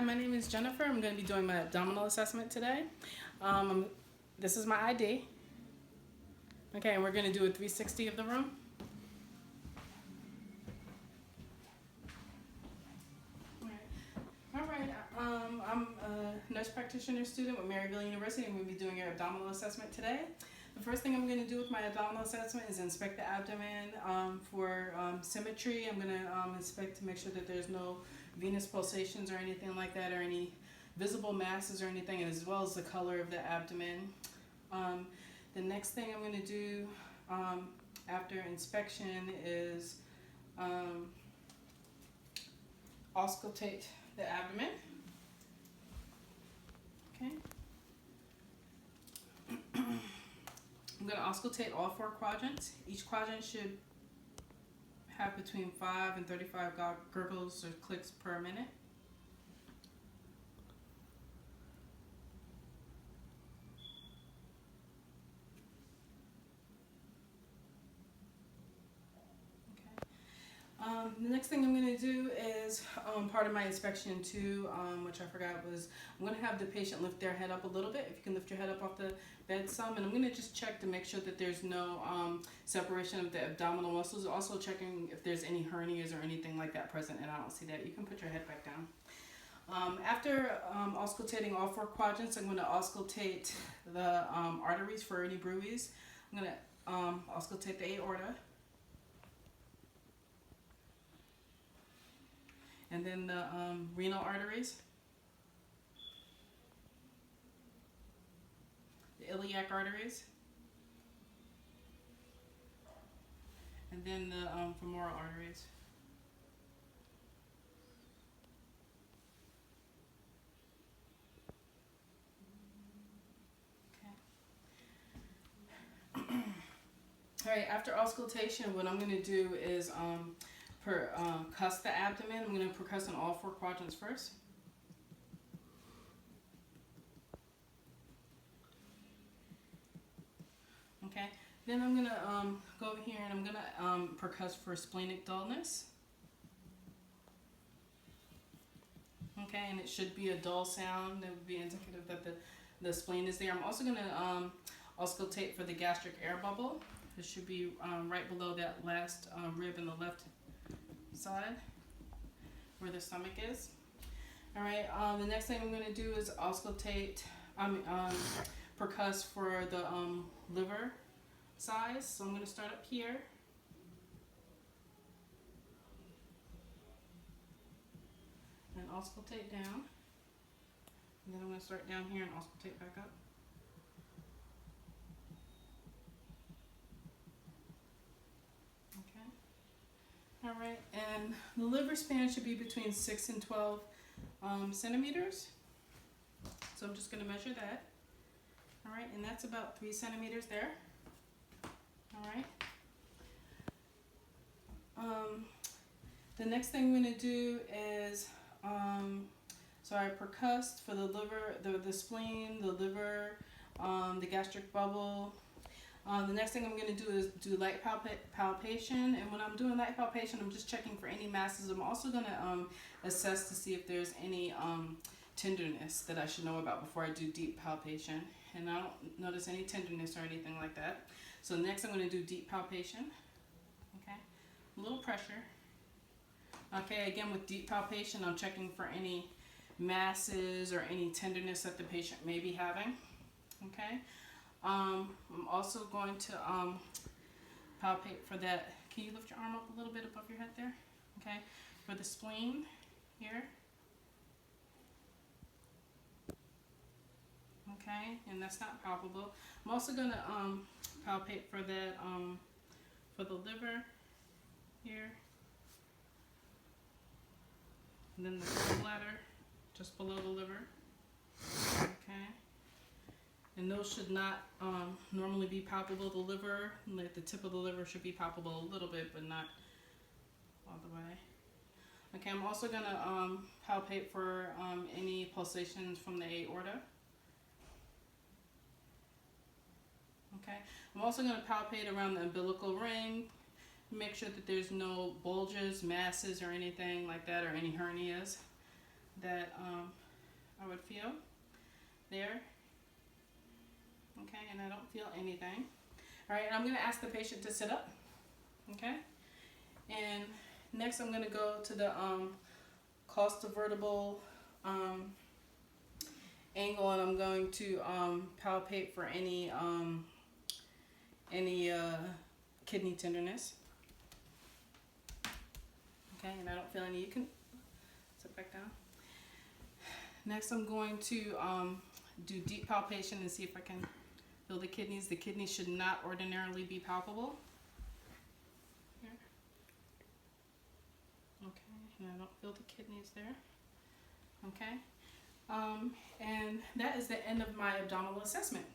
Hi, my name is Jennifer. I'm going to be doing my abdominal assessment today. This is my ID. Okay, and we're going to do a 360 of the room. All right. I'm a nurse practitioner student with Maryville University, and we'll be doing your abdominal assessment today. The first thing I'm going to do with my abdominal assessment is inspect the abdomen for symmetry. I'm going to inspect to make sure that there's no venous pulsations or anything like that, or any visible masses or anything, as well as the color of the abdomen. The next thing I'm going to do after inspection is auscultate the abdomen. Okay. I'm going to auscultate all 4 quadrants. Each quadrant should have between 5 and 35 gurgles or clicks per minute. The next thing I'm going to do is part of my inspection too, which I forgot, was I'm going to have the patient lift their head up a little bit. If you can lift your head up off the bed some, and I'm going to just check to make sure that there's no separation of the abdominal muscles. Also checking if there's any hernias or anything like that present, and I don't see that. You can put your head back down. After auscultating all 4 quadrants, I'm going to auscultate the arteries for any bruits. I'm going to auscultate the aorta. And then the renal arteries, the iliac arteries, and then the femoral arteries. Okay. All right, after auscultation, what I'm going to do is percuss the abdomen. I'm going to percuss in all 4 quadrants first. Okay, then I'm going to go over here and I'm going to percuss for splenic dullness. Okay, and it should be a dull sound. That would be indicative that the spleen is there. I'm also going to auscultate for the gastric air bubble. It should be right below that last rib in the left side where the stomach is. All right, the next thing I'm going to do is auscultate, percuss for the liver size. So I'm going to start up here. And auscultate down. And then I'm going to start down here and auscultate back up. All right, and the liver span should be between 6 and 12 centimeters. So I'm just going to measure that. All right, and that's about 3 centimeters there. All right. The next thing I'm going to do is, so I percussed for the liver, the spleen, the liver, the gastric bubble. The next thing I'm going to do is do light palpation, and when I'm doing light palpation, I'm just checking for any masses. I'm also going to assess to see if there's any tenderness that I should know about before I do deep palpation, and I don't notice any tenderness or anything like that. So next I'm going to do deep palpation. Okay, a little pressure. Okay, again with deep palpation, I'm checking for any masses or any tenderness that the patient may be having. Okay. I'm also going to palpate for that. Can you lift your arm up a little bit above your head there? Okay, for the spleen here. Okay, and that's not palpable. I'm also going to palpate for that for the liver here, and then the gallbladder just below the liver. Okay. And those should not normally be palpable. The liver, like the tip of the liver, should be palpable a little bit, but not all the way. Okay, I'm also going to palpate for any pulsations from the aorta. Okay, I'm also going to palpate around the umbilical ring, make sure that there's no bulges, masses, or anything like that, or any hernias. that I would feel there. Okay, and I don't feel anything. All right, and I'm going to ask the patient to sit up. Okay, and next I'm going to go to the costovertebral angle, and I'm going to palpate for any kidney tenderness. Okay, and I don't feel any. You can sit back down. Next, I'm going to do deep palpation and see if I can feel the kidneys. The kidneys should not ordinarily be palpable. Here. Okay, and I don't feel the kidneys there. Okay, and that is the end of my abdominal assessment.